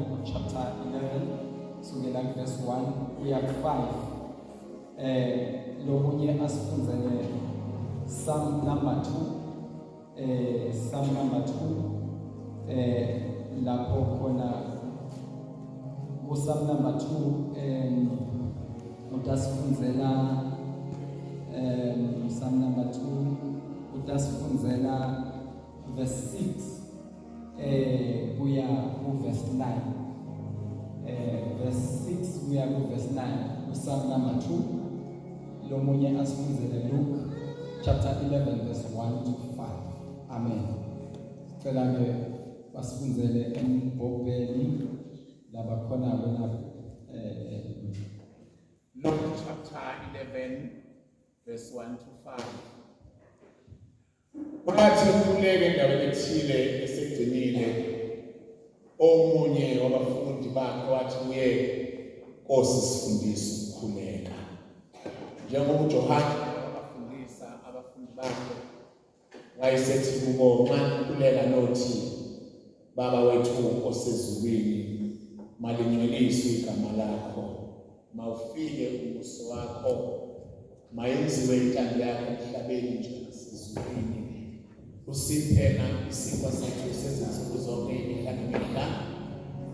Luke chapter 11 sukela verse 1 kuya 5. Lomunye asifunzele Psalm number 2. Psalm number 2 lapho khona Psalm number 2 utasifunzela Psalm number 2 utasifunzela verse 6 kuya ku verse 9. Verse 6 kuya ku verse 9 Psalm number 2. Lomunye asifunzele Luke chapter 11 verse 1 to 5. Amen. Cela ke basifunzele embhobheni laba khona wena Luke chapter 11 verse 1 to 5. Bathi kuleke endaweni ethile esigcinile omunye wabafundi bakhe wathi kuye Nkosi sifundise ukukhuleka. Njengoba uJohane wabafundisa abafundi bakhe wayesethi kubo nxa ukhuleka nothi Baba wethu osezulwini malingcweliswe igama lakho mawufike umbuso wakho mayenziwe intando yakho emhlabeni njengasezulwini usiphena isikwa sethu sezinsuku zonke imihla nemihla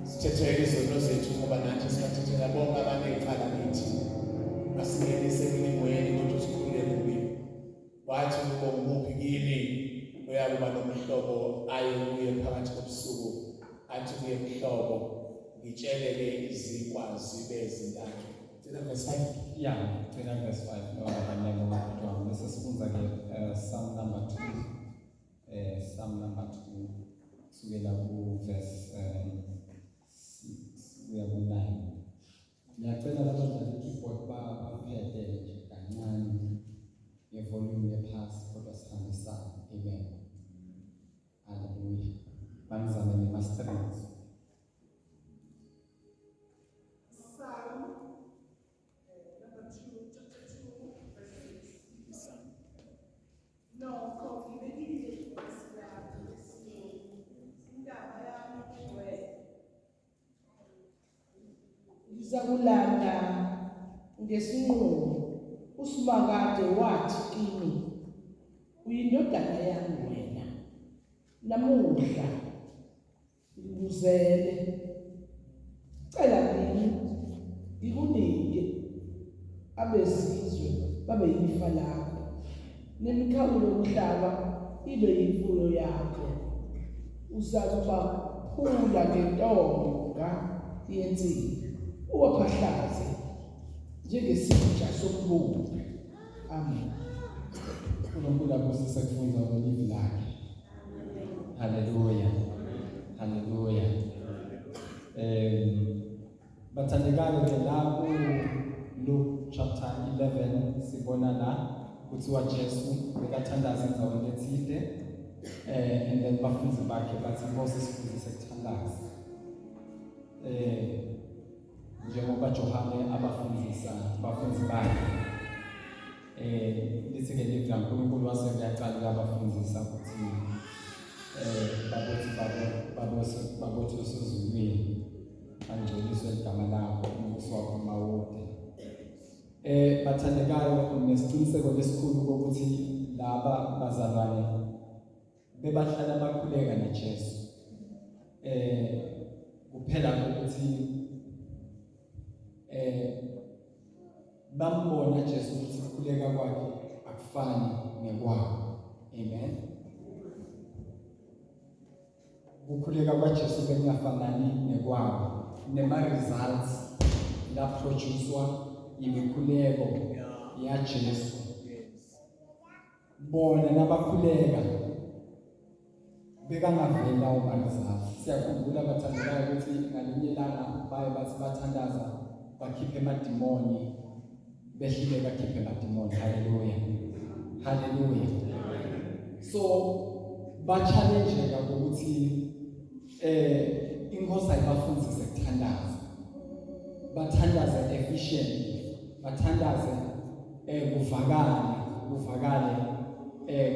sithethele izono zethu ngoba nathi sibathethela bonke abanecala kithi asingenise emlingweni kodwa sikhulule kubi wathi kubo ngumuphi kini uyakuba nomhlobo aye kuye phakathi kobusuku athi kuye mhlobo ngitsheleke izikwa zibe zintathu. Cela verse 5. Yeah, cela verse 5 abanenge wakho bese sifunza ke Psalm number 2. Psalm number 2 sukela ku verse 6 kuya ku 9. Ngiyacela labadlali keyboard baphethe nje kancane ngevolume ephansi kodwa sihambisana. Amen. Hallelujah. Bangizame nemastrings. Zakulanda ngesinqumo uSimakade wathi kimi uyindodana yami wena namuhla ngikuzele cela kimi ngikunike abezizwe babe yifa lakho nemikhawulo yomhlaba ibe yimfuyo yakho uzakuba phula ngentonga yensimbi uwaphahlaze njengesitsha sokubumba. Amen. uNkulunkulu akusise kufunza ngolivi lakhe. Hallelujah. Hallelujah. Bathandekayo ke la ku Luke chapter 11 sibona la kuthiwa Jesu bekathandaza endaweni ethile and then bafundi bakhe bathi Nkosi sifundise ukuthandaza. Njengoba Johane abafundisa abafundi bakhe lithi ke lithi uNkulunkulu wasebeyaqala abafundisa ukuthi babothi usezulwini angcoliswe igama lakho umbuso wakho mawude. Bathandekayo nesiqiniseko lesikhulu ukuthi laba bazalwane bebahlala bakhuleka noJesu kuphela ukuthi bambona Jesu ukuthi ukukhuleka kwakhe akufani nekwabo. Amen. Ukukhuleka kwaJesu bengafanani nekwabo. Nema-results la producewa imikhuleko yaJesu. Bona nabakhuleka bekangavela uMarizali. Siyakhumbula bathandekayo ukuthi ngalinye ilanga baye bathi bathandaza bakhiphe emadimoni behlile bakhiphe emadimoni. Hallelujah. Hallelujah. So ba-challenge-eka ukuthi inkosi ayibafundise ukuthandaza. Bathandaze efficiently. Bathandaze kuvakale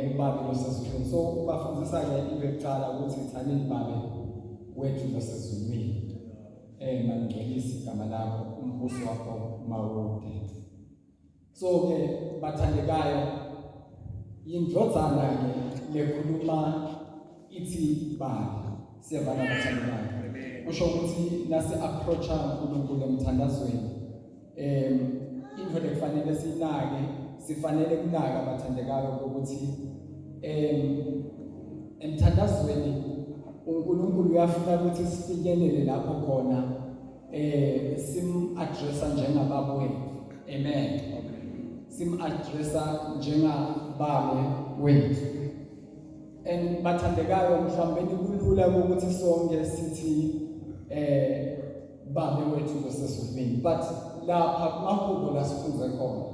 kubabe losezulwini. So bafundisa ke into ekuqala ukuthi ithanini babe wethu losezulwini. mangcwelisi igama lakho umbuso wakho mawude. So ke bathandekayo indlodzana ke lekhuluma ithi bani siyavana bathandekayo kusho ukuthi nasi approacha uNkulunkulu emthandazweni into lekufanele sinake sifanele kunaka bathandekayo ukuthi emthandazweni uNkulunkulu uyafuna ukuthi sifikelele lapho khona sim addressa njengababe amen sim addressa njengababe wethu and bathandekayo mhlawumbe kulula ukuthi sonke sithi babe wethu kusesufini but lapha kumahubo la sifunze khona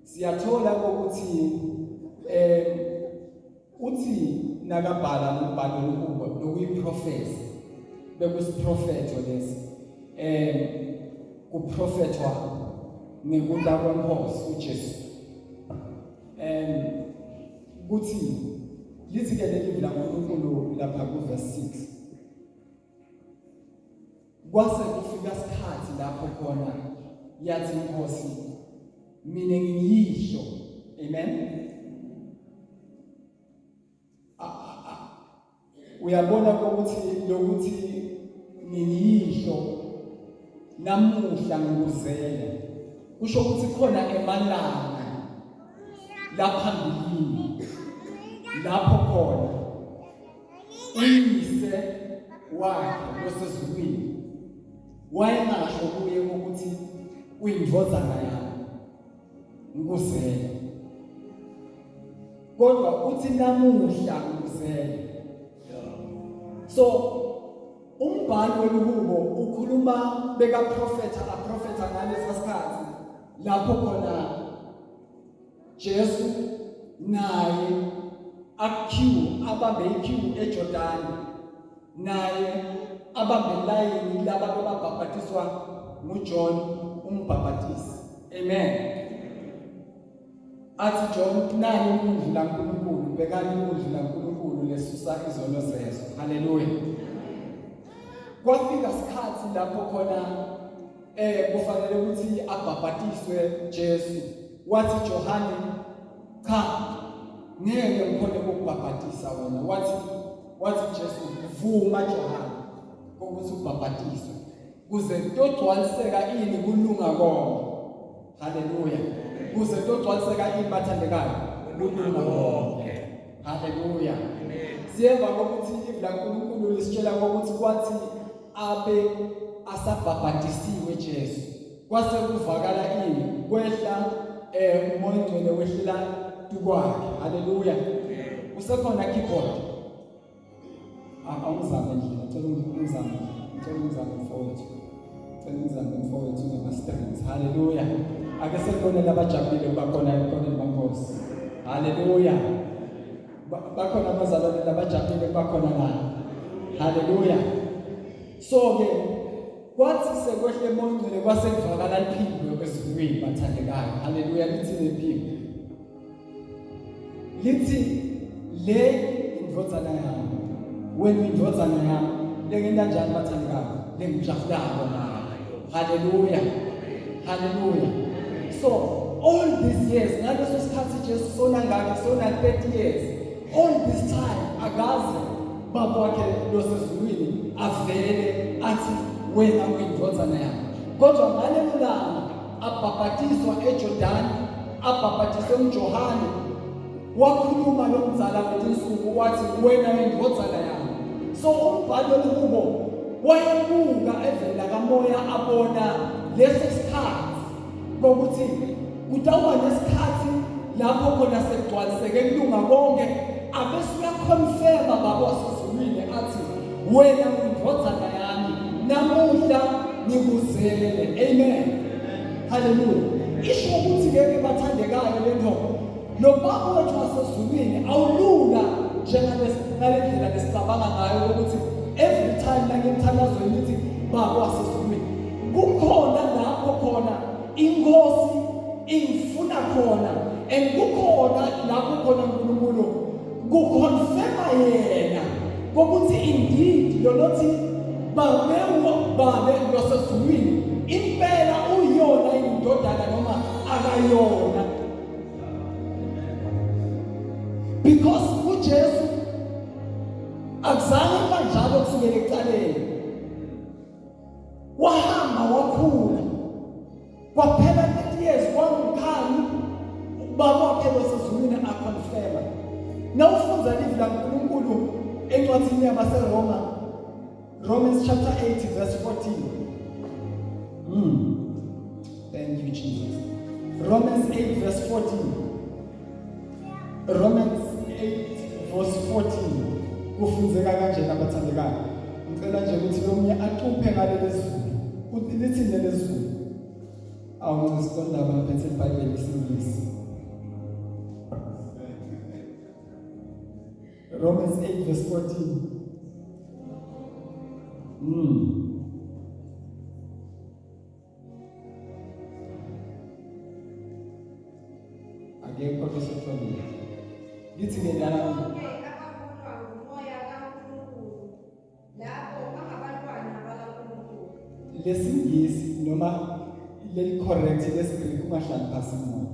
siyathola ukuthi uthi nakabhala umbhalo lokuba lokuyiprofesi bekusiprophetho lesi kuprofethwa ngekuda kwenkosi uJesu kuthi lithi ke leli la uNkulunkulu lapha ku verse 6 kwase kufika isikhathi lapho khona yathi inkosi mina ngiyisho amen uyabona ukuthi lokuthi ngiyisho namuhla ngikuzele kusho ukuthi khona emalanga laphambili lapho khona uyise wakhe losezulwini wayengasho kuye ukuthi uyindvozana yami ngikuzele kodwa uthi namuhla ngikuzele. So umbhalo weluhubo ukhuluma beka aprofetha ngalesi sikhathi lapho khona Jesu naye abambe iqueue eJordan naye abambe line laba babhabhatiswa nguJohn umbhabhatisi amen athi John naye umudli kaNkulunkulu bekani umudli kaNkulunkulu lesusa izono zezo haleluya kwafika isikhathi lapho khona kufanele ukuthi abhabhatiswe Jesu wathi Johane cha ngeke ngikhone ukubhabhatisa wena wathi Jesu vuma Johane ukuthi ubhabhatiswe kuze togcwaliseka ini kulunga konke haleluya kuze togcwaliseka ini bathandekayo kulunga konke haleluya siyeva ukuthi ivla uNkulunkulu lisitshela ukuthi kwathi abe asabhabhatisiwe Jesu kwase kuvakala ini kwehla umoya ngcwele wehlela tukwakhe haleluya usekhona keyboard awuzame nje ngicela uzame mfowethu ngama-strings haleluya ake sekubone labajabulile bakhona ekhoneni maNkosi haleluya bakhona abazalwane labajabulile bakhona nani haleluya so ke kwathi sekwehle emoyeni ngcwele kwase kuvakala iphimbo ezulwini bathandekayo haleluya lithi lephimbo lithi le indvodzana yami wena indvodzana yami lengenda njani bathandekayo lengijabulayo nayo haleluya haleluya so all these years ngaleso sikhathi Jesu sona 30 years all this time akaze baba wakhe losezulwini avele athi wena uyindvodzana yami kodwa ngalelo langa abhabhatiswa eJordan abhabhatiswe uJohane wakhuluma lomzala wetinsuku wathi wena uyindvodzana yami so umbhalo lokubo wayebuka evela kamoya abona leso sikhathi ukuthi kutawuba nesikhathi lapho khona sekugcwaliseke kulunga konke abesuya confirm baba wasezulwini athi wena uyindvodzana yami namuhla ngikuzele amen haleluya isho ukuthi ngeke bathandekayo lento lo baba wethu wasezulwini awulula njengalendlela lesicabanga ngayo ukuthi every time la Emthandazweni lithi baba wasezulwini kukhona lapho khona inkosi ingifuna khona and kukhona lapho khona uNkulunkulu kuconfirma yena ukuthi indeed lo nothi babe losezulwini impela uyona indodana noma akayona, because uJesu akuzange kanjalo kusukela ekuqaleni, wahamba wakhula kwaphela 30 years kwangumkhani ubaba wakhe losezulwini aconfirma. Nawufunza living laNkulunkulu encwadini yabaseRoma, Romans chapter 8 verse 14. Thank you, Jesus. Romans 8 verse 14. Romans 8 verse 14. Kufunzeka kanje nabathandekayo. Ngicela nje ukuthi lomunye acuphe ngale lezulu. Uthi lithi lezulu. Awusiqonda abaphethe iBhayibheli isingisi. Romans 8 verse 14. Again, Professor Tony. Lithi ke lana lesingisi noma leli correct lesiGreek ungahlali phasi moya.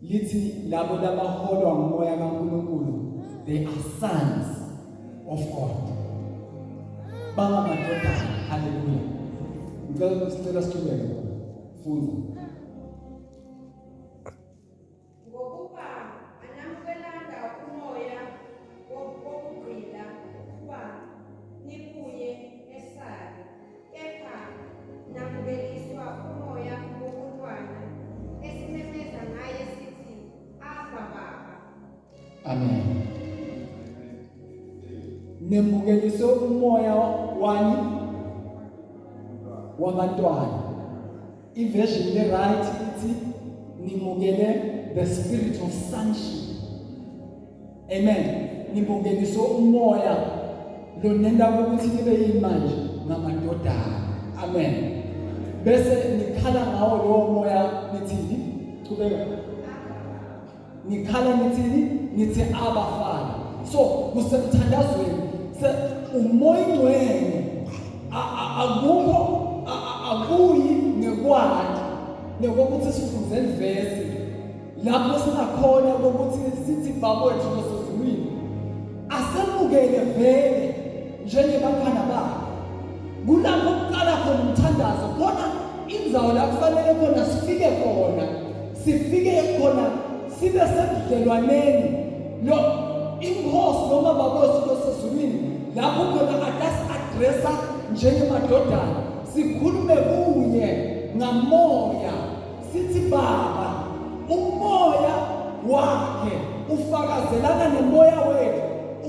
Lithi labo labaholwa ngumoya kaNkulunkulu, they are sons of God. Bangamadodana. Hallelujah. Ngicela usicela siqhubeke. Funda. Ngokuba anamukelanga umoya wokugqila ukuba nibuye eSale, kepha namukeliswa umoya wobuntwana esimemeza ngaye sithi Abba Baba. Amen. Nemukeliswe umoya wani wabantwana. Iversion le right ithi nimukele the spirit of sonship. Amen. Nimukeliswe umoya lo nenda ukuthi nibe yimanje ngamadodana. Amen. Bese nikhala ngawo lo moya nithini? Qhubeka. Nikhala nithini? Nithi Abba Father. So kusemthandazweni umoya ngcwele akukho akuyi nekwadi nekokuthi sifunze ivesi lapho singakhona ukuthi sithi baba wethu losezulwini asemukele vele njengebantwana bakhe. Kulapho kuqala khona umthandazo, khona indzawo la kufanele khona sifike khona sibe sebudlelwaneni lo inkosi noma babosi losezulwini lapho khona addressa njengemadodana, sikhulume kuye ngamoya sithi baba. Umoya wakhe ufakazelana nomoya wethu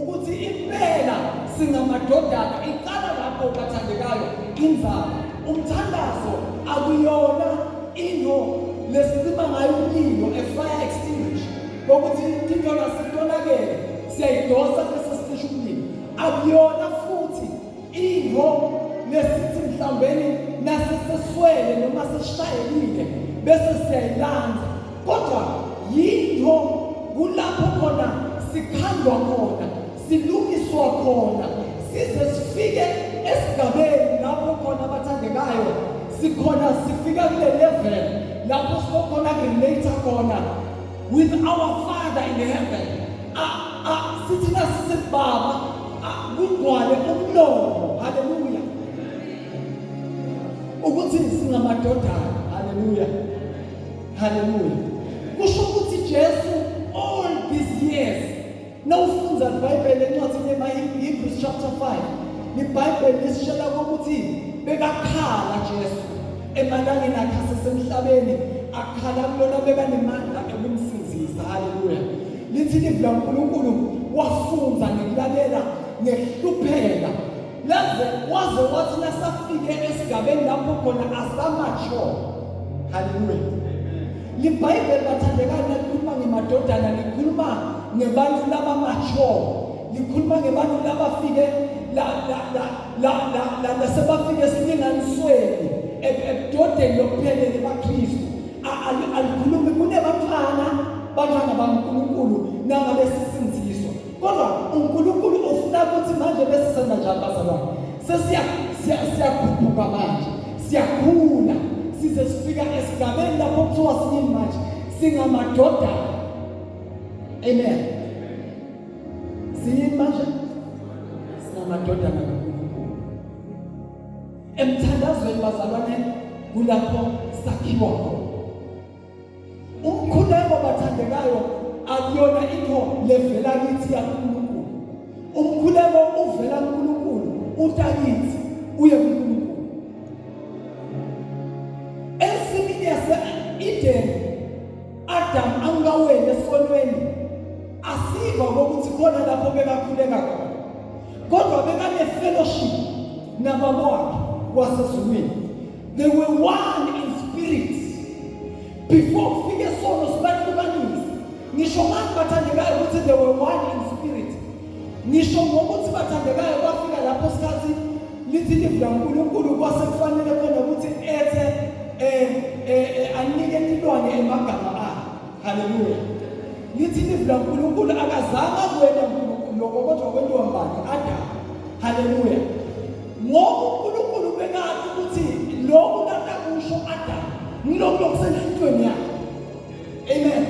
ukuthi impela singamadodana. Iqala lapho bathandekayo inzalo. Umthandazo akuyona into lesicima ngayo umlilo, a fire extinguisher, ukuthi into nasitholakele siyayidosa bese sicisha umlilo. Akuyona futhi into lesithi mhlawumbe nasiseswele noma sishayelile bese siyayilanza, kodwa yinto kulapho khona sikhandwa khona, silungiswa khona, size sifike esigabeni lapho khona abathandekayo sifika kule level lapho sikhona relate khona with our Father in heaven. Sithi nasithi baba kugcwale umlomo. Hallelujah. Ukuthi singamadodana. Hallelujah. Hallelujah. Kusho ukuthi Jesu all these years, nawufunza iBhayibheli encwadini yeHebrews chapter 5, iBhayibheli lisitshela ukuthi bekakhala Jesu emalangeni akhe asesemhlabeni, akhala kulona bekanemandla ekumsindisa. Hallelujah. Lithi livla uNkulunkulu wafunza ngekulalela ngehlupheka waze wathi nasafike esigabeni lapho khona asamatsho. Hallelujah. LiBhayibheli bathandekana likhuluma ngemadodana, likhuluma ngebantu labamatsho, likhuluma ngebantu labafike la sebafike esilinganisweni ebudodeni lokuphelele baKristu. Alikhulumi kunebantwana baNkulunkulu nangabe sisinziswa, kodwa uNkulunkulu ufuna ukuthi manje bese senza njani bazalwane, siyakhuphuka manje, siyakhula, size sifika esigabeni lapho kuthiwa siyini manje, singamadodana. Amen. Siyini manje? Singamadodana kaNkulunkulu. Emthandazweni bazalwane kulapho sakhiwa khona. Umkhuleko bathandekayo akuyona into levela kithi yaNkulunkulu. Umkhuleko uvela kuNkulunkulu, utakithi uye kuNkulunkulu. Esimini yase-Eden, Adam angawela esonweni, asiva ukuthi khona lapho bekakhuleka khona. Kodwa bekane-fellowship nababa wakhe wasezulwini. They were one in spirit. Before kufike sono sibahlukanise. Ngisho manje bathandekayo ukuthi they were one in spirit. Ngisho ngokuthi bathandekayo bafika lapho sikhathi lithi livula uNkulunkulu kwase kufanele khona ukuthi ethe anike intilwane emagama akhe. Haleluya. Lithi livula uNkulunkulu akazange kwena uNkulunkulu lokho kodwa kwenziwa ngubani? Adam. Haleluya. Ngoba uNkulunkulu bekathi ukuthi lokhu nakakusho Adam ngilokho okusenhlizweni yakhe. Amen.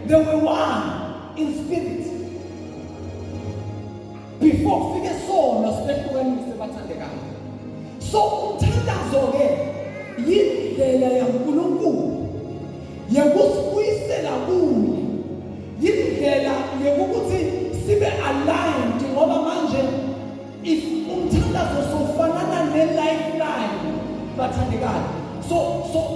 They were one in spirit. Before kufike sono sibehlukanise bathandekayo. So umthandazo ke yindlela yaNkulunkulu yokusibuyisela kuye. Yindlela yokuthi sibe aligned ngoba manje if umthandazo sofanana ne-lifeline bathandekayo. So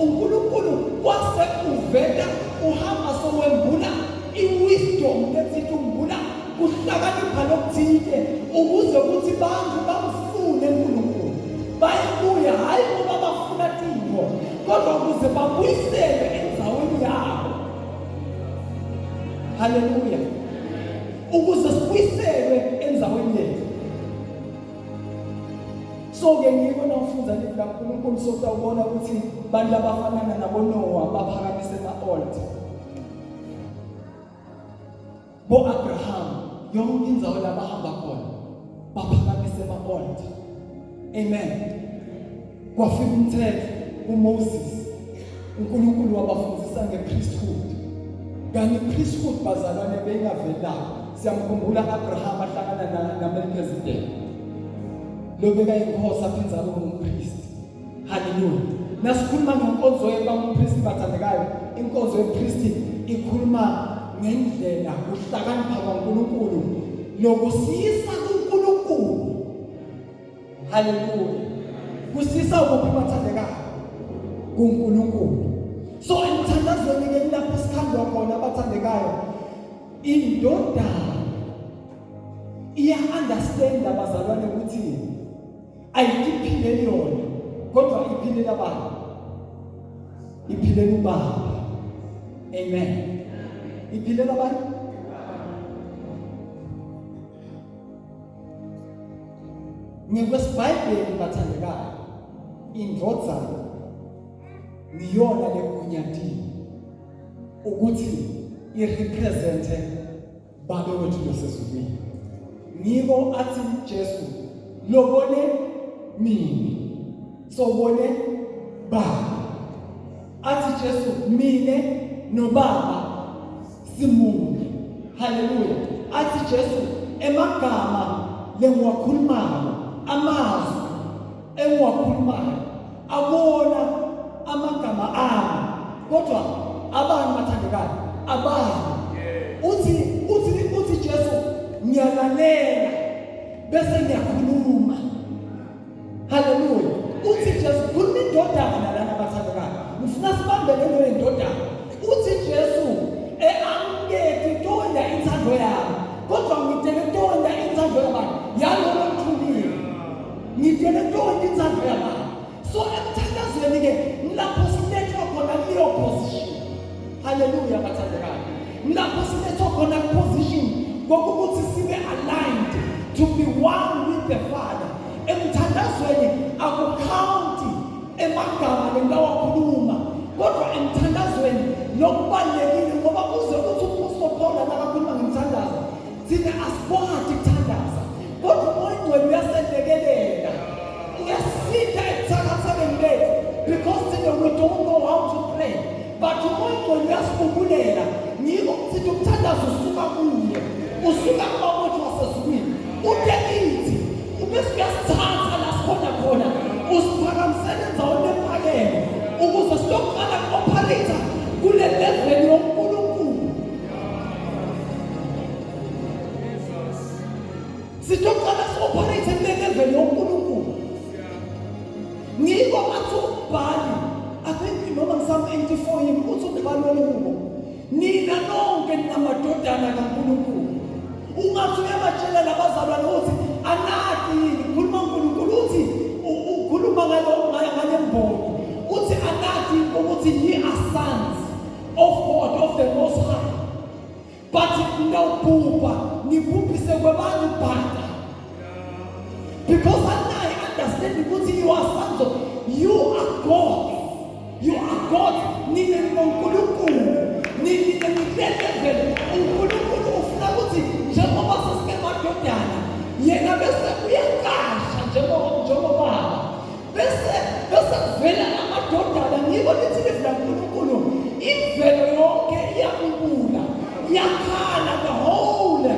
uNkulunkulu kwase uvela uhamba sowembula i-wisdom lethi umbula kuhlakanipha lokuthile ukuze ukuthi bantu bamfune uNkulunkulu. Baye kuye hayi ngoba bafuna timo kodwa ukuze babuyisele endzaweni yabo. Haleluya. Ukuze sibuyiselwe endzaweni yethu. So ke ngibona ufunza livula uNkulunkulu sokubona ukuthi bantu abafanana nabo Noah baphakamise ama-altar. Bo Abraham yonke indzawo labahamba khona baphakamise ama-altar. Amen. Kwafika umthetho uMoses uNkulunkulu wabafundisa ngepriesthood. Kanti priesthood bazalwane bengavela. Siyamkhumbula Abraham ahlangana naMelchizedek. Lobeka inkosi aphinza kube umpriest. Haleluya. Nasikhuluma ngenkonzo yebampriest bathandekayo, inkonzo yepriest ikhuluma ngendlela ukuhlakanipha kwaNkulunkulu lokusisa kuNkulunkulu. Haleluya. Kusisa ukuphi bathandekayo kuNkulunkulu. So emthandazweni ke lapho sikhandwa khona bathandekayo, indodana iya understand abazalwane ukuthi ayiphile yona kodwa iphile abantu. Iphile ubaba. Amen. Iphile abantu. NgokwesiBhayibheli bathandekayo, indodana ngiyona lekunyatini ukuthi irepresente baba wethu losezulwini. Ngiko athi Jesu lobone mini sobone baba. Athi Jesu mine nobaba simunye. Haleluya. Athi Jesu emagama lengiwakhulumayo, amazwi engiwakhulumayo abona amagama ami kodwa abantu bathandekayo abantu uthi Jesu ngiyalalela bese ngiyakhuluma. Haleluya. Uthi Jesu khuluma indodana lana bathandekayo. Ngifuna sibambe lento yendodana. Uthi Jesu angeke ntonda inthando yami kodwa ngidele ntonda inthando yabantu yalona mthumile. Ngidele ntonda inthando yabantu. So emthandazweni ke lapho silethwa khona leyo position. Haleluya bathandekayo. Lapho silethwa khona position ngokuthi sibe aligned to be one with the Father. Emthandazweni akucounti emagama lengawakhuluma kodwa emthandazweni nokubalekile ngoba uze ukuthi uPaul Paul akakhuluma ngemthandazo thina asibonga ukuthandaza kodwa uMoya uyasendekelela epraying late because we don't know how to pray. But umuntu uyasibubulela ngiko ukuthi umthandazo usuka kuye usuka kumuntu wasezulwini utekithi ubese uyasithatha la sikhona khona usiphakamisele endaweni ephakeme ukuze siyoqala ku-operate kule level yonkulunkulu. Siyoqala si-operate kule level yonkulunkulu. Ngiko athi ubhali I think noma ngisam 84 yini uthi ubhali wolubo nina nonke namadodana kaNkulunkulu ungathi uyabatshela labazalwane ukuthi anathi yini khuluma uNkulunkulu uthi ukhuluma ngale mboni uthi anathi ukuthi ye are sons of God of the Most High but nobhuba nibhubhise kwabantu bhaka because I understand ukuthi you are sons of you are God. You are God. Nina uNkulunkulu. Nina level. uNkulunkulu ufuna ukuthi njengoba sesisemadodana yena bese uyakasha njengobaba. Bese kuvela amadodana ngiko lithi livela uNkulunkulu. Imvelo yonke iyabubula. Iyakhala the whole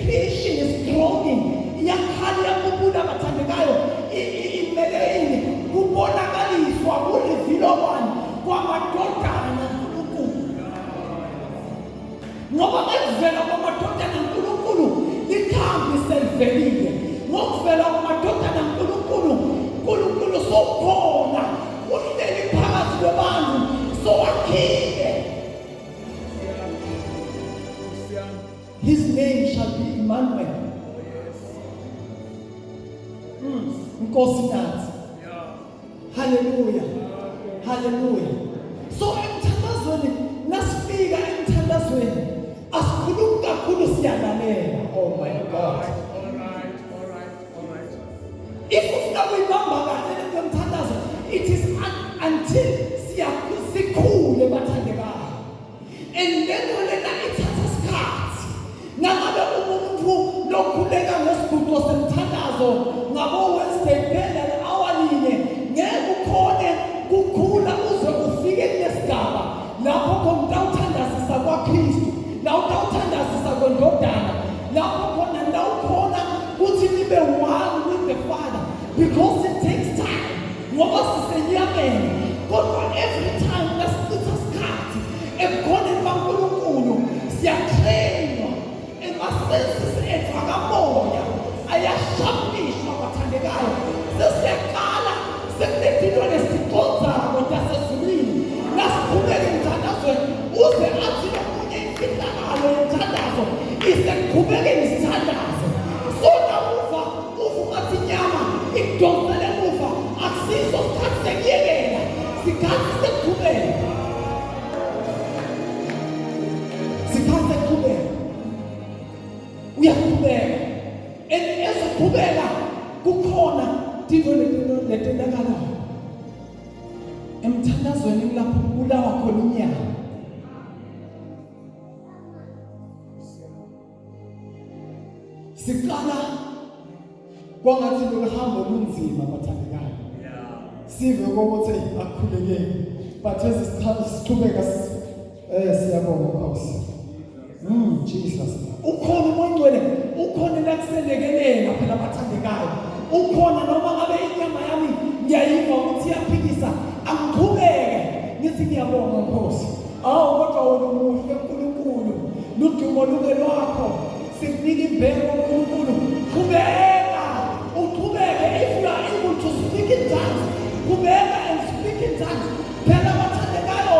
creation is growing. Iyakhala iyabubula bathandekayo. Imele kubonakaliswa kulivilo kwani kwamadodana uNkulunkulu ngoba ekuvela kwamadodana uNkulunkulu likhambi selvelile ngokuvela kwamadodana uNkulunkulu sokhona uhleli phakathi kwabantu sowakhile. His name shall be Emmanuel. Nkosi nathi. Hallelujah. Hallelujah. So emthandazweni nasifika emthandazweni asikhulumi kakhulu siyalalela. Oh my God. All right. If ufuna kuyibamba kahle emthandazo it is until sikhule bathandekayo. And then wena ithatha isikhathi. Nangabe umuntu lokhuleka ngesiguqo semthandazo ngabo Wednesday phela awalinye ngeke ukhone kukhula uze ufike kulesigaba lapho khona uthandazisa kwaKristu la uthandazisa kwendodana lapho khona la ukhona ukuthi nibe one with the Father because it takes time ngoba sisenyameni kodwa every time lasichitha isikhathi ebukhoneni baNkulunkulu siyatrainwa emasenses ethu akamoya ayashabishwa bathandekayo sesiyaqala sekulethiwe lesiqonzako tasezulwini nasiqhubeke emthandazweni uze athi omunye imfihlakalo yemthandazo isekuqhubeke nesithandazo sona uva ungathi inyama ikudonsele emuva akusiso sikhathi sekuyekela sikhathi sekuqhubeka uyaqhubeka ezoqhubeka kukhona into letendakalayo emthandazweni lapho kubulawa khona unyaka. Siqala kwangathi lohambo lunzima bathandekayo sive ukuthi akukhulekeki but siqhubeka siyabonga Nkosi. Jesus. Ukhona uMongcwele, ukhona la kuselekelela phela bathandekayo. Ukhona noma ngabe inyama yami ngiyayiva ukuthi iyaphikisa, angiqhubeke ngithi ngiyabonga Nkosi. Kodwa wena umuhle uNkulunkulu, ludumo lube lwakho. Sikunika imbeko uNkulunkulu. Qhubeka, uqhubeke if you are able to speak in tongues. Qhubeka and speak in tongues. Phela bathandekayo,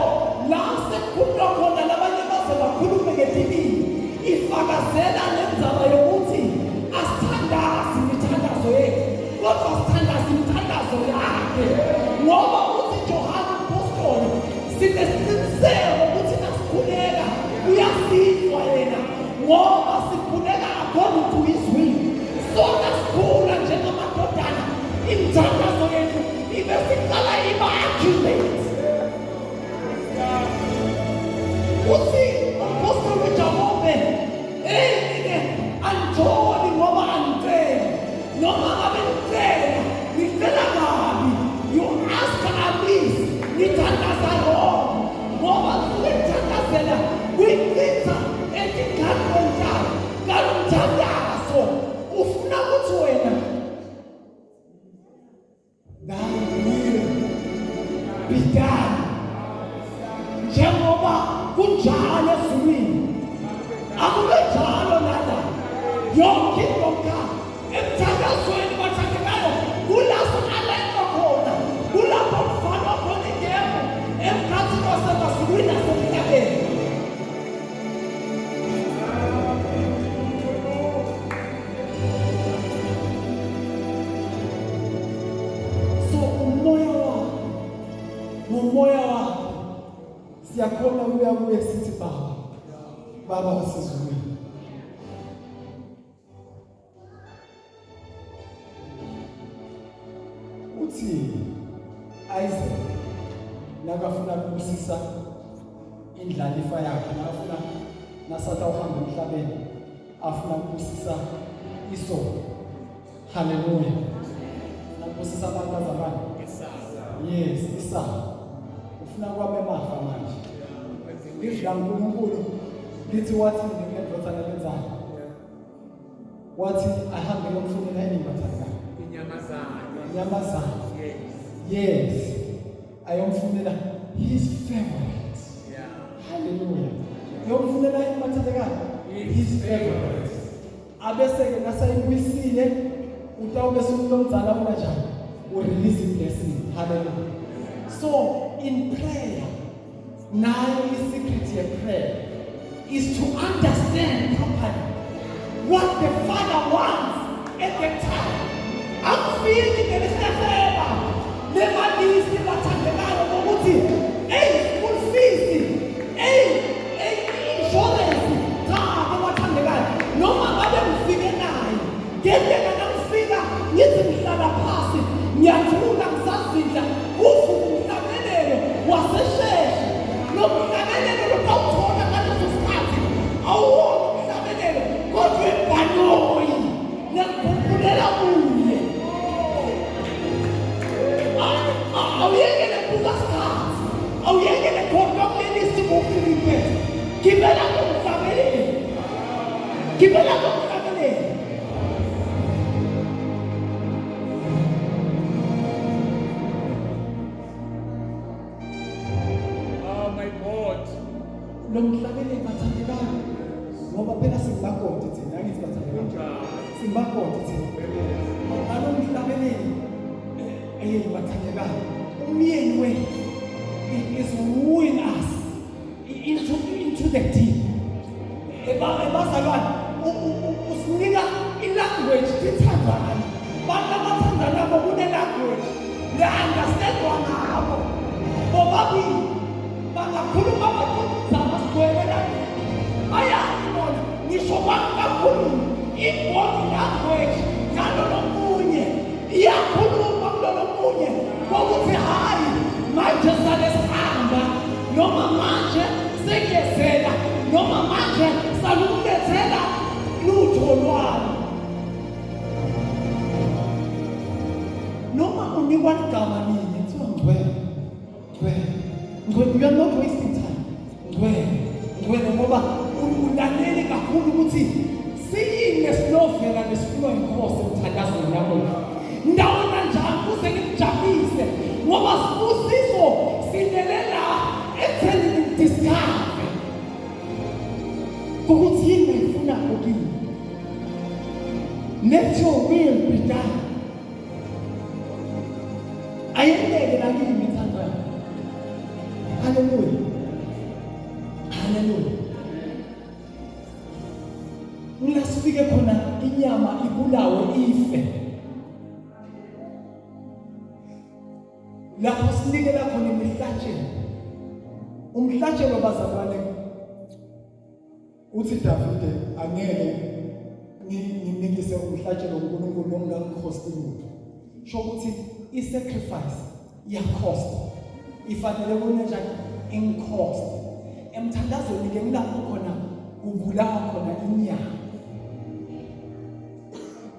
la sekukhuluma khona labanye baze bakhulume ngedibini. Ifakazela nenzaba yokuthi asithandazi imithandazo yethu kodwa sithandazi imithandazo yakhe ngoba uthi Johana umpostoli sinesiqiniseko ukuthi nasikhuleka uyasizwa yena ngoba sikhuleka according to his will. Sona sikhula njengamadodana imithandazo yethu ibe siqala iba accurate. Uthi umpostoli Jakobe Antoni ngoba angicela noma ngabe ngicela ngicela kabi you Wenza lokho ngoba ukuthandazela kuyinkinga etikhathini njalo. Kalumthandazo ufuna ukuthi wena thy will be done. Njengoba kunjalo ezulwini, akube njalo lana. Yonke into ngakho emthandazweni bathandekayo kulapho alenza khona, kulapho kufana khona ingemo emkhathini wasemazulwini nasemhlabeni. So umoya wakho siyakhona ukuya kuye sithi Baba wasezulwini. Uthi Isaac nakafuna ukubusisa indlalifa yakhe, nakafuna nasathi uhamba emhlabeni afuna ukubusisa iso. Haleluya. Nakubusisa abantazabana. Yes, isa. Ufuna kwabe mafa manje. Ngidla uNkulunkulu lithi wathi ngendodana lenzayo. Wathi ahambe yomfunela inimathana. Inyamazana. Yes. Ayomfunela his favorite. Yeah. Hallelujah. Yomfunela inimathana. His favorite. Abese-ke nasayibuyisile utawube sumlomzala unjani? Release blessing. Hallelujah. So in prayer, now the secret of prayer is to understand properly what the Father wants at the time. I'm feeling the Leba. Never needs the Batangana Momuti. Hey, full fees. Hey, insurance. The Batangana. No matter the figure nine. Get them and figure. Yes, we are passing. Nyatuna msazila ufu mtamenelo wasesheshe no mtamenelo lokuthola ngaleso sikhathi awuwona mtamenelo kodwa ebhanoyi nekuphulela kuye awuyekele buka sikhathi awuyekele khona kulelisi ngofilipe gibela kumtamenelo lomhlabeni bathandekayo ngoba phela simbakode thina angithi bathandekayo simbakode thina alomhlabeni bathandekayo umyeni wethu is wooing us into the deep. Ebazalwane usinika ilanguage lithandana bantu abathandana bokune language le understandwa ngabo bobabili bangakhuluma abakhuluma ayabona ngisho kakhulu ibona language ngalo lomunye iyakhuluma kulo lomunye ukuthi hayi manje sale sihamba noma manje sekuyezela noma manje salulethela lutho lwalo noma unikwa igama linye kuthiwa ngcwele we are not wasting time. Ngoba ulalele kakhulu ukuthi siyine sinovela nesifuna inkosi emthandazweni yakho. Ndawona njani kuze ngijabulise ngoba sibusiso sinelela ekutheni discover ukuthi yini ngifuna ukini. Let your will be done. Ayendele la kimi mthandazweni. Hallelujah. Ngasifike khona inyama ibulawe ife. Lapho sinikela khona imihlatshelo. Umhlatshelo bazalwane uthi Davide angeke nginikise umhlatshelo uNkulunkulu ongangikhosti lutho. Sho ukuthi i-sacrifice iya-cost. Ifanele kunenja in-cost. Emthandazweni ke kulapho khona kubulawa khona inyama.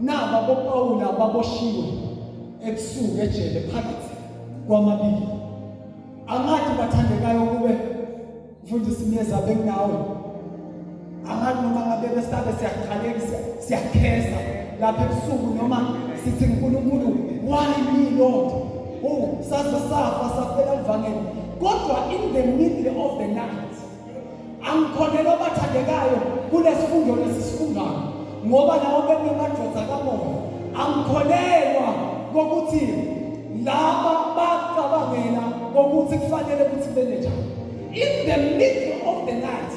Naba boPawula baboshiwe ebusuku ejele phakathi kwamabili. Angathi bathandekayo kube mfundisi Miyeza benginawe. Angathi noma ngabe besabe siyakhalekisa siyakhesa lapha ebusuku noma sithi uNkulunkulu why me Lord? Oh saze safa safela ivangeli. Kodwa in the middle of the night angikholelwa bathandekayo kulesifundo lesisifundayo ngoba nawo bengamadlozi akamoya angikholelwa kokuthi laba bacabangela ukuthi kufanele ukuthi bene njani in the middle of the night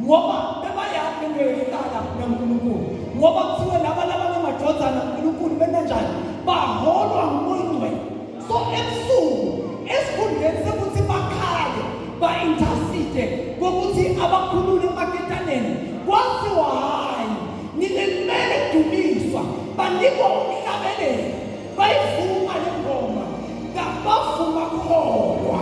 ngoba bebayazi into yokuqala noNkulunkulu ngoba kuthiwe laba bangamadlozana uNkulunkulu bena njani baholwa ngumoya so ebusuku esikhundleni sokuthi bakhale ba-intercede kokuthi abakhulule emakethaneni kwathiwa hayi nilemele kudumiswa banikwa umhlabelelo bayivuma le ngoma bavuma kuholwa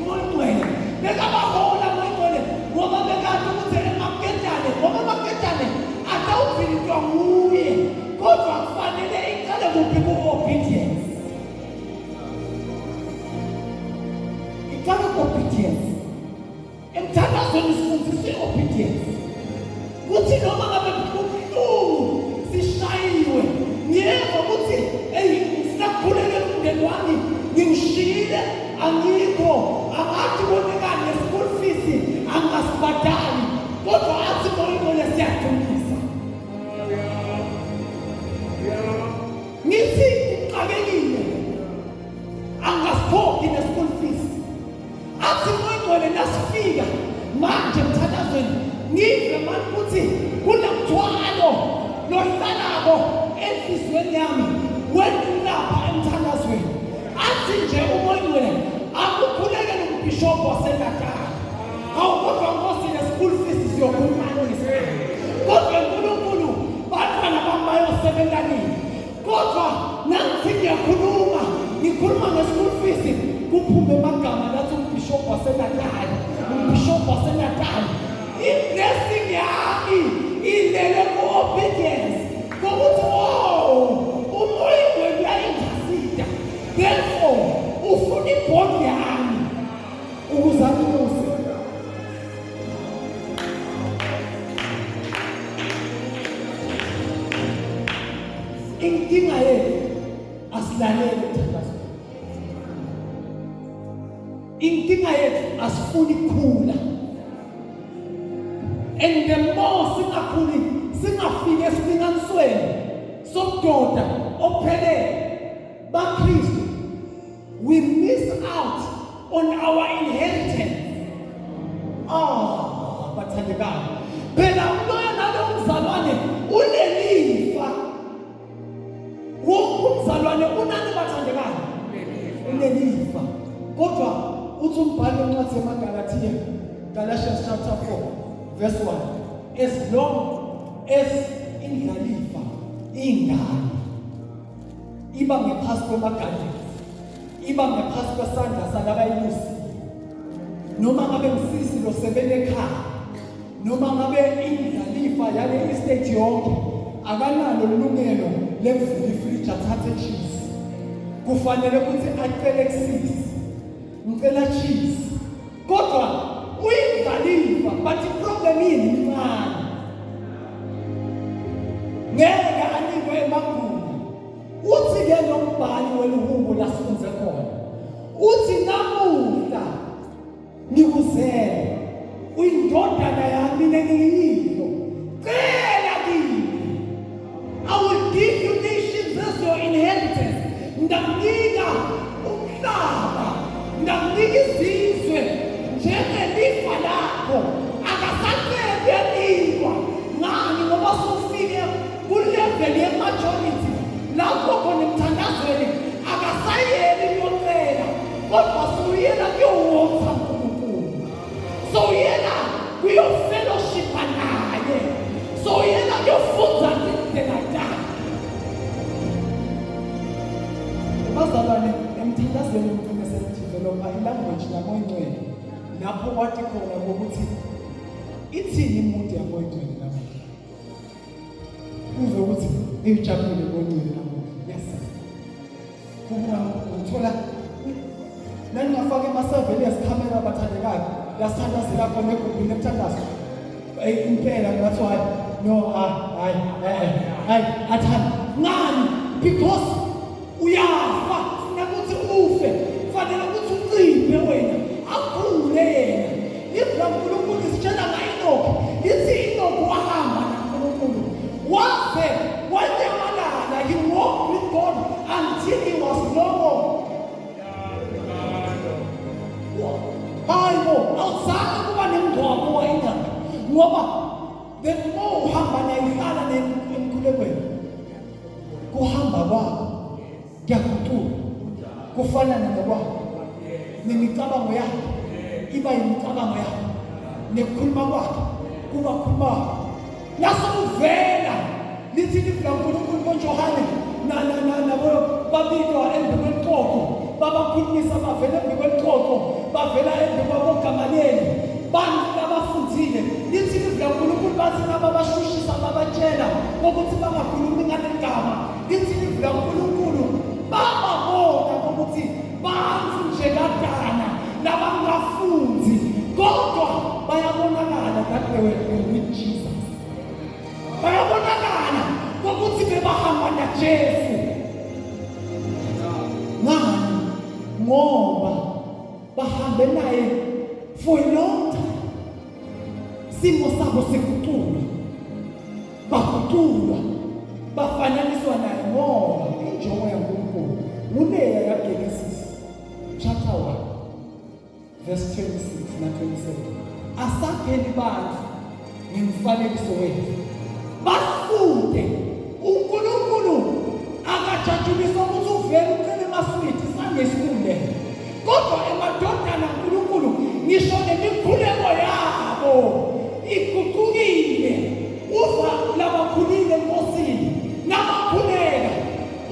moyingcwele bekabahola moyingcwele ngoba bekade ukuthi emaketane ngoba amaketane atawuphilitwa nguye kodwa kufanele iqale kuphi ku-obedience iqale ku-obedience emthandazweni sifundiswe i-obedience kuthi noma ngabe kubuhlungu sishayiwe ngiyeva ukuthi sinakukhulekela umndeni wami ngimshiyile angikho angathi bonekani ne-school fees angasibhadali kodwa athi moyingcwele siyadumisa ngithi uxakekile angasikhokhi ne-school fees athi moyingcwele nasifika manje emthandazweni ngive manje ukuthi kunomthwalolohlalako enhliziyweni yami welapha emthandazweni athi nje umoyingcwele akukhulekele umbhishobhu waseNatali awukodwa nkosi ne-school fees siyokhuluma ngesikhathi kodwa uNkulunkulu bantwana bami bayosebenza nini kodwa nangithi ngikhuluma nge-school fees kuphume amagama lathi umbhishobhu waseNatali i-blessing yami ilele ku-obedience kokuthi umoyingcwele uyayintasida therefore ufuna ibhondi yami ukuze angibuse inkinga yethu asilalele emthandazweni inkinga yethu asifuni kukhula and the more singakhuli singafika esilinganisweni sobudoda ophelele baKristu we miss out on our inheritance bathandekayo phela umoya nalo mzalwane unelifa wonke umzalwane unani bathandekayo unelifa kodwa uthi umbhalo wencwadi yamaGalatiya Galatians chapter 4 verse 1 as long as indlalifa ingane iba ngaphansi kwemagadesi iba ngaphansi kwesandla salabayilusi noma ngabe msisi lo sebele ekhaya noma ngabe indlalifa yale estate yonke akanalo ilungelo lekuvula ifridge athathe cheese kufanele ukuthi acele kusisi ngicela cheese kodwa uyindlalifa but problem yini imali ngeke anikwe emakhulu uthi ke lo mbhali weluhubo lasifunze khona uthi namuhla ngikuzele uyindodana yami nengiyilo cela kimi I will give you nations as your inheritance ndakunika umhlaba ndakunika izizwe njengelifa lakho akasaqedi yanikwa ngani ngoba sufike kulevel ye-majority lapho khona emthandazweni akasayeli yocela kodwa suyela kuyowotha uNkulunkulu suyela kuyofellowshipa naye suyela kuyofunza indlela yakhe bazalwane emthandazweni umfundisi sedevelopa ilanguage yamoyingcwele lapho wathi khona ukuthi ithini imuntu yamoyingcwele lapho uve ukuthi ijabule moyingcwele lapho yes kuba uthola naningafaka ema-surveillance camera bathandekayo lasithandazela khona egumbini lemthandazo impela ngathiwa no hayi athanda ngani because uyafa nakuthi ufe fanele ukuthi uciphe wena akhule yena ibla uNkulunkulu sitshela ngayinoko ithi inoko wahamba naNkulunkulu waze wanyamalala he walked with God until he was no more. Hayibo awuzange kuba nemngcwabo wayindaba ngoba the more uhamba nayihlala emkhulekweni kuhamba kwakho kuyaguquka kufana nokwakho nemicabango yakho iba yimicabango yakho nekukhuluma kwakho kuba khuluma laso uvela lithi libla uNkulunkulu konJohane nabo babikwa embekwexoxo babakhulumisa bavela embekwexoxo bavela embekwaboGamaliyeli bantu abafundile lithi libla uNkulunkulu bathi nababashushisa babatshela ukuthi bangakhulumi ngalegama lithi libla uNkulunkulu bababona ukuthi bantu nje kadana labangafundi kodwa bayabonakala that they were with Jesus bayabonakala ukuthi bebahamba naJesu ngani ngoba bahambe naye for a long time simo sabo sikuqula bakuqulwa bafananiswa naye ngoba injongo yaNkulunkulu uleya yaGenesis chapter 1 verse 26 na 27 asakheli bantu ngimfanekiso wethu bafunde uNkulunkulu akajatshulisa ukuthi uvele ucele maswiti sangesikule kodwa emadodana uNkulunkulu ngisho nemikhuleko yabo iguqukile uva labakhulile enkosini nabakhuleka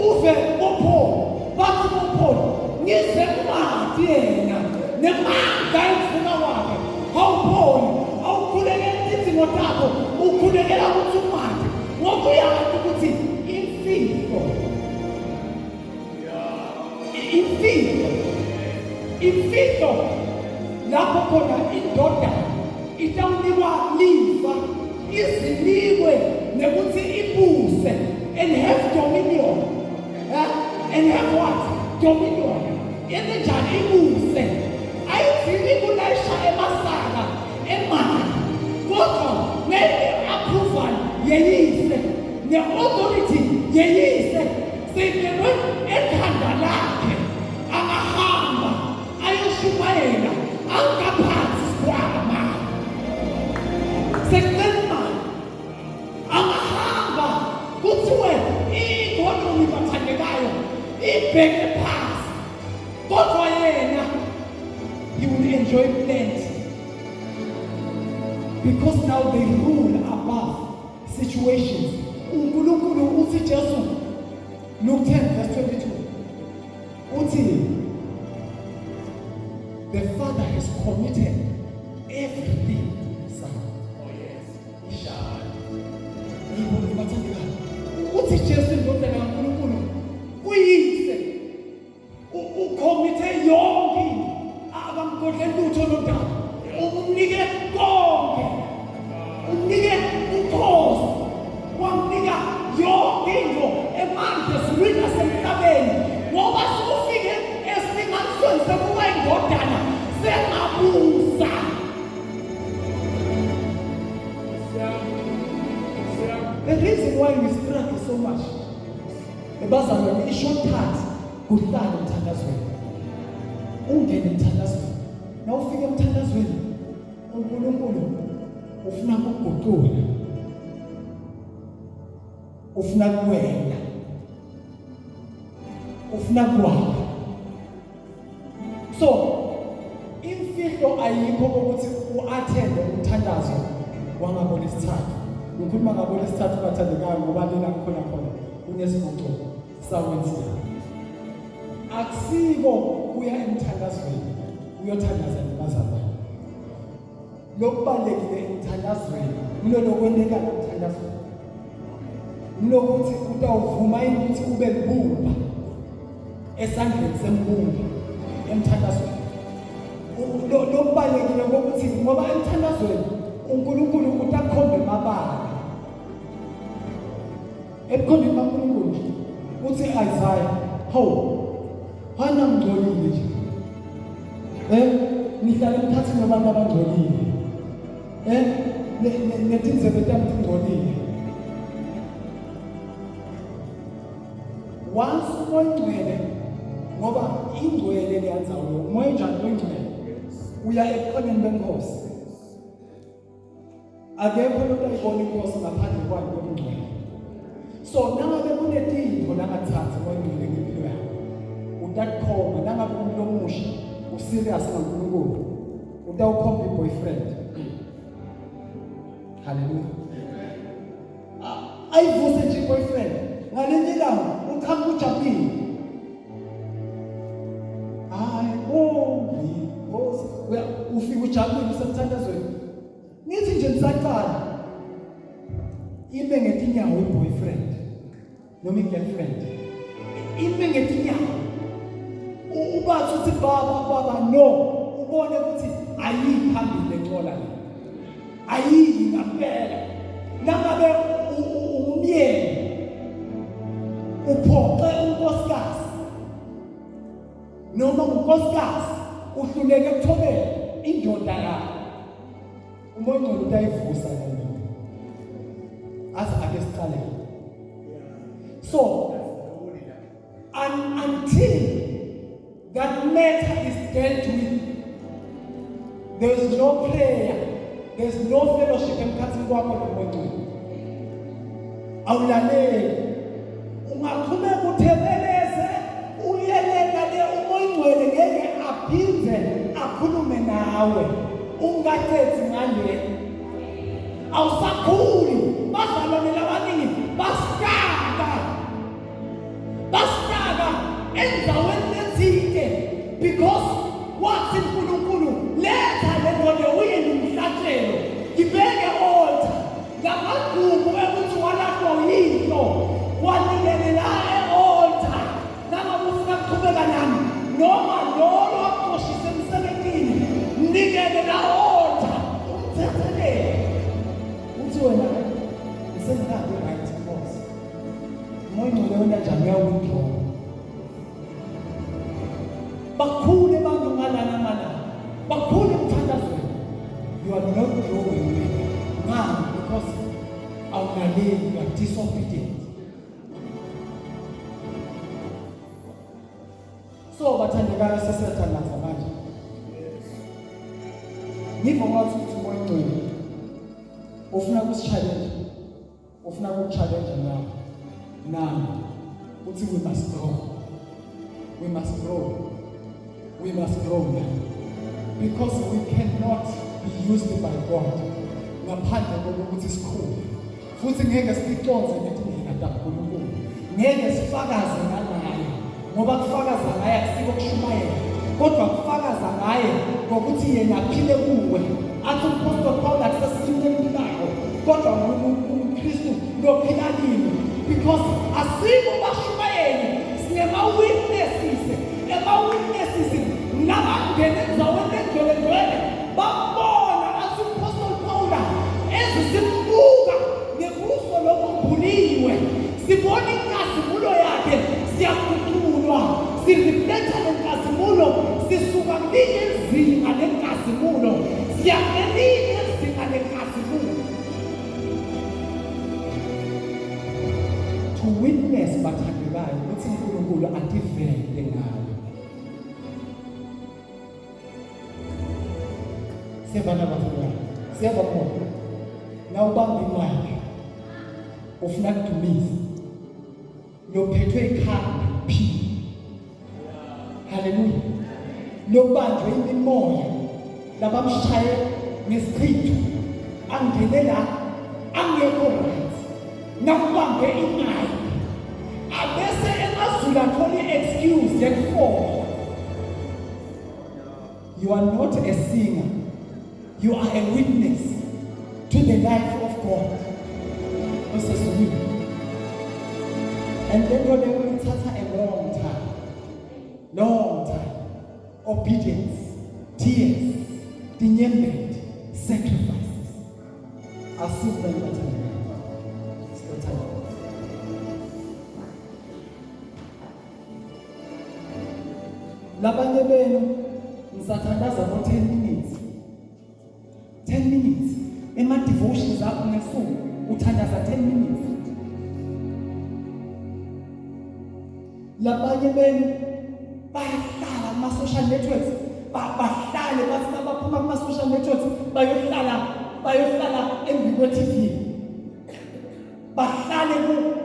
uve bopholo bathi bopholo ngize kumati yena nemanga emfuna wakhe hawupholi awukhulekela izimo zakho ukhulekela ukuthi umati ngoba uyazi ukuthi imfihlo lapho khona indoda itawunikwa lifa izinikwe nekuthi ibuse and have dominion and have what? Dominion yenenjani ibuse ayithini kulayisha emasaka emali kodwa ne-approval yeyise ne-authority yeyise sibekwe ekhanda lakhe angahamba ayoshumayela angaphansi sikhwama sekumali angahamba kuthiwe ikonomi bathandekayo ibheke phansi kodwa yena he will enjoy plenty because now they rule above situations. uNkulunkulu uthi Jesu Luke 10 verse 22 uthi the Father has committed everything to the Son. Oh yes. Yibona bathandekayo uthi Jesu indodana kaNkulunkulu uyise ucommite yonke akamgodle lutho lodaba umnike konke umnike ukhozi wamnika yonke into emandla ezulwini nasemhlabeni ngoba sokufike esilinganisweni sekuba indodana sengabuza the reason why we struggle so much ebazalwane i-shortcut kuhlala emthandazweni ungene emthandazweni na ufike emthandazweni uNkulunkulu ufuna ukuguqula ufuna kuwela ufuna kwakho so imfihlo ayikho ukuthi uattende umthandazo wangabona isithathu ngikhuluma ngabona isithathu bathandekayo ngoba lena khona kunesifundo sawenziwa akusiko kuya emthandazweni uyothandaza nebazalwane lokubalekile emthandazweni kunokwendeka emthandazweni kunokuthi utawuvuma ukuthi ube libumba esandleni sembumba emthandazweni. Lokubalekile ukuthi ngoba emthandazweni uNkulunkulu utakhombe amabala. Ebukhondeni kaNkulunkulu uthi Isaiah, "Hawu, hana ngcolile nje. Nihlala emkhathini wabantu abangcolile. Netinzebe tami tingcolile." Once umoyingcwele, ngoba ingcwele liyandzawo, umoya njani oyingcwele? Uya ebukhoneni benkosi. Akekho umuntu ayibona inkosi ngaphandle kwayo ngokungcwele. So nangabe kunetinto langathatha moyingcwele ngempilo yakho, utakukhomba. Nangabe umuntu omusha userious ngaNkulunkulu, utawukhomba i-boyfriend. Hallelujah. Ayivuse nje i-boyfriend. Ngalenye ilanga uqhamuka ujabulile. Hayi, ufika ujabulile usemthandazweni. Nithi nje nisaqala ime ngetinyawo i-boyfriend noma i-girlfriend. Ime ngetinyawo. Ubathi uthi baba no. Ubone ukuthi ayiphambili encola le. Ayiyi ngampela. Nangabe umyeni uphoqe unkosikazi noma unkosikazi uhluleke ekuthobeni indoda yakho, umoya ongcwele utayivusa lento. Ake siqale. So until that matter is dealt with, there is no prayer, there is no fellowship emkhathini kwakho nomoya ongcwele. Awulaleli. Ungaqhubeka uthebeleze uyelela le umoya ongcwele ngeke aphinde akhulume nawe. Ungathethi ngale. Awusakhuli. Bazalwane labaningi basitaka endaweni ethile because wathi uNkulunkulu letha le ndoda uyenomhlatshelo ngibeke altar ngamagugu ekuthi walapho yinto wanilelela e-altar. Nangabe ufuna ukuqhubeka nami noma lolo aqoshise emsebenzini nikele la altar umthethelele uthi wena ngisenginayo right boss. Umoya ongcwele wena njani uyawithdraw. Bakhule bantu ngalana mana. Bakhule emthandazweni. You are not growing now because awungaleli, you are disobedient. So bathandekayo sesiyathandaza manje. Ngiva ngathi umoya ongcwele ufuna ukusi-challenge. Ufuna ukuku-challenge nawe. Nami uthi we must grow. We must grow. We must grow now. Because we cannot be used by God. Ngaphandle kokuthi sikhule. Futhi ngeke siconze ngendlela kaNkulunkulu. Ngeke sifakaze ngalayo. Ngoba kufakaza ngaye akusiko kushumayela. Kodwa kufakaza ngaye ngokuthi yena aphile kuwe. Athi uPaul Paul akusasile empilako. Kodwa uKristu lophila kimi. Because asiko bashumayeli sinema-witnesses. Ema-witnesses nabangena endaweni engcwele babona athi uPaul Paul ezisimbuka ngebuso lobumbuliwe. Sibona inkazimulo yakhe siyakuthulwa. Sireflecta lenkazimulo sisuka kwelinye izinga lenkazimulo siya kwelinye izinga lenkazimulo. To witness bathandekayo ukuthi uNkulunkulu ativele ngayo. Siyabana bathandekayo. Siyababona. Na ubamba imali ufuna kudumiza. Lophethwe ikhanda phi. Hallelujah. Lobanjwe imimoya labamshaye ngesichitho angenela angekho right. Nakubambe imali abese emazula khona excuse yakufona. You are not a singer. You are a witness to the life of God. This is me. And then God will take a long time. obedience, tears, dinyembed, sacrifices. Asiphe bathandekayo. Sithatha. Labanye benu ngisathandaza ngo 10 minutes. 10 minutes. Ema devotions akho ngesuku uthandaza 10 minutes. Labanye benu bayahlala kuma social networks, bahlale bathi baphuma kuma social networks bayohlala embi TV. Bahlale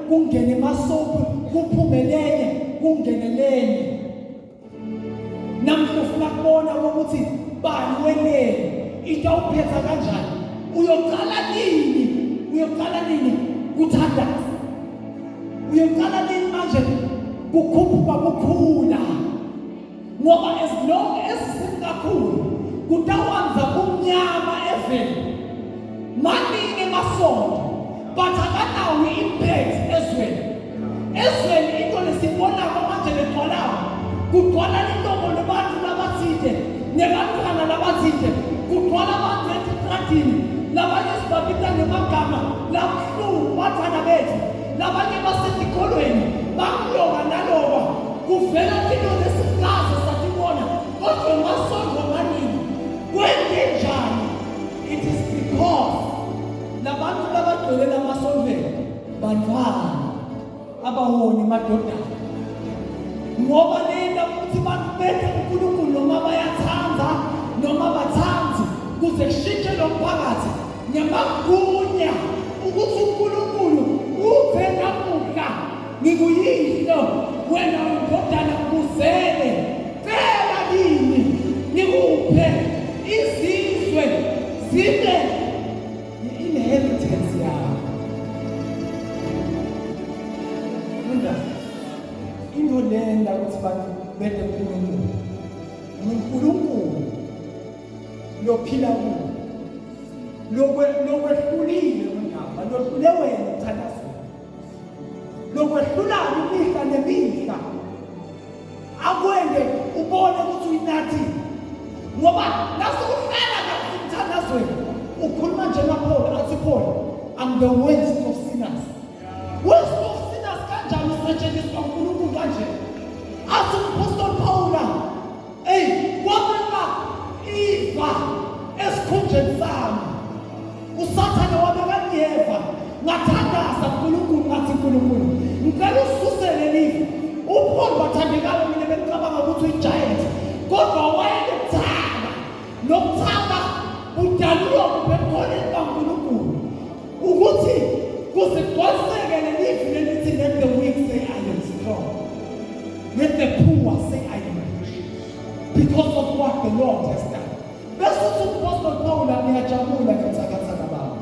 kungene masoap, kuphumelele, kungene lenye. Namhla ufuna kubona ukuthi bani wenene itawuphetha kanjani. Uyoqala nini kuthandaza. Uyoqala nini manje kukhuphuka kukhula. Ngoba as long as singakhulu kutawanza kumnyama eveni. Maningi emasonto but akanawo impact ezweni. Ezweni into lesibonako manje legcwalayo. Kugcwala intombo labantu labathile, nebantwana labathile, kugcwala abantu etradini, labanye sibabita ngemagama, labuhlungu bathana bethu, labanye basetikolweni, bakuloba naloba, kuvela into lesikaze satibona, kodwa masonto maningi, kwenzenjani? It is because labantu labagcwele lamasonto bantwana abawoni madodana. Ngoba lena ukuthi bakubethe uNkulunkulu noma bayathanda noma bathanzi kuze kushintshe lo mphakathi ngemagunya ukuthi uNkulunkulu uve namuhla ngikuyihlo wena undodana kuzele phela kimi ngikuphe izizwe zibe inheritance yakho. Into lenda ukuthi bantu bede kuNkulunkulu. uNkulunkulu lophila kuwo. Lokwehlulile ngaba lohlule wena Emthandazweni. Lokwehlula imihla nemihla. Akwende ubone ukuthi uyinathi. Ngoba nasukuhlala lapha Emthandazweni ukhuluma njengaPaul athi Paul, I'm the worst of sinners. Worst of sinners kanjani usetshenziswa uNkulunkulu kanje? Athi uApostle Paul, hey, wabeka iva esikhundleni sami. Usathane wabeka ieva ngathandaza uNkulunkulu ngathi uNkulunkulu ngicela ususele lifa. uPaul bathandekayo mina bengicabanga ukuthi uyigiant kodwa wayebuthaka nokuthaka udalulwa kuphekholeni kaNkulunkulu ukuthi kuze kwaseke lelifi lelithi let the weak say I am strong, let the poor say I am rich because of what the Lord has done. Bese uApostle Paul ngiyajabula ngithakathaka baba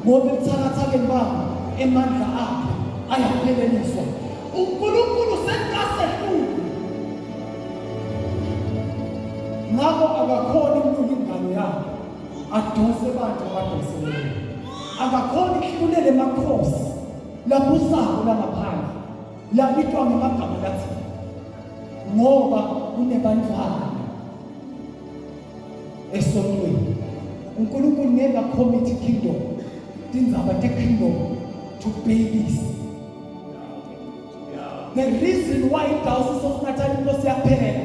ngoba ukuthakathakeni baba emandla akhe ayapheleliswa. uNkulunkulu sekasehlule ngakho akakhona umuntu ingalo yakhe adonse abantu abadonselele, akakhona ihlulele emakhosi lapho usako langaphandle labitwa ngemagama lathi ngoba kunebantwana esontweni. uNkulunkulu ngeke commit kingdom tindzaba te-kingdom to babies. The reason why thousands of Natal Inkosi yaphela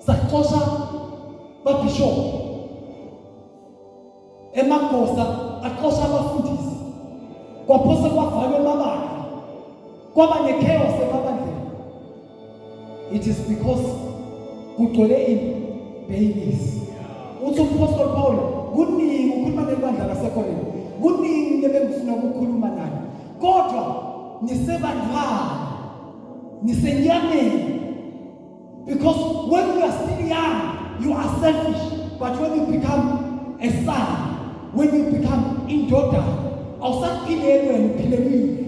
saxosha babishop emagosa axosha abafundisi kwaphose kwavalwe amabandla kwaba ne-chaos emabandleni. It is because kugcwele babies. Uthi uApostle Paul kuningi ukhuluma nebandla laseKorinte, kuningi lebengifuna ukukhuluma nani kodwa nisebandlana nisenyameni. Because when you are still young you are selfish, but when you become a son, when you become indodana awusaphileli wena uphileli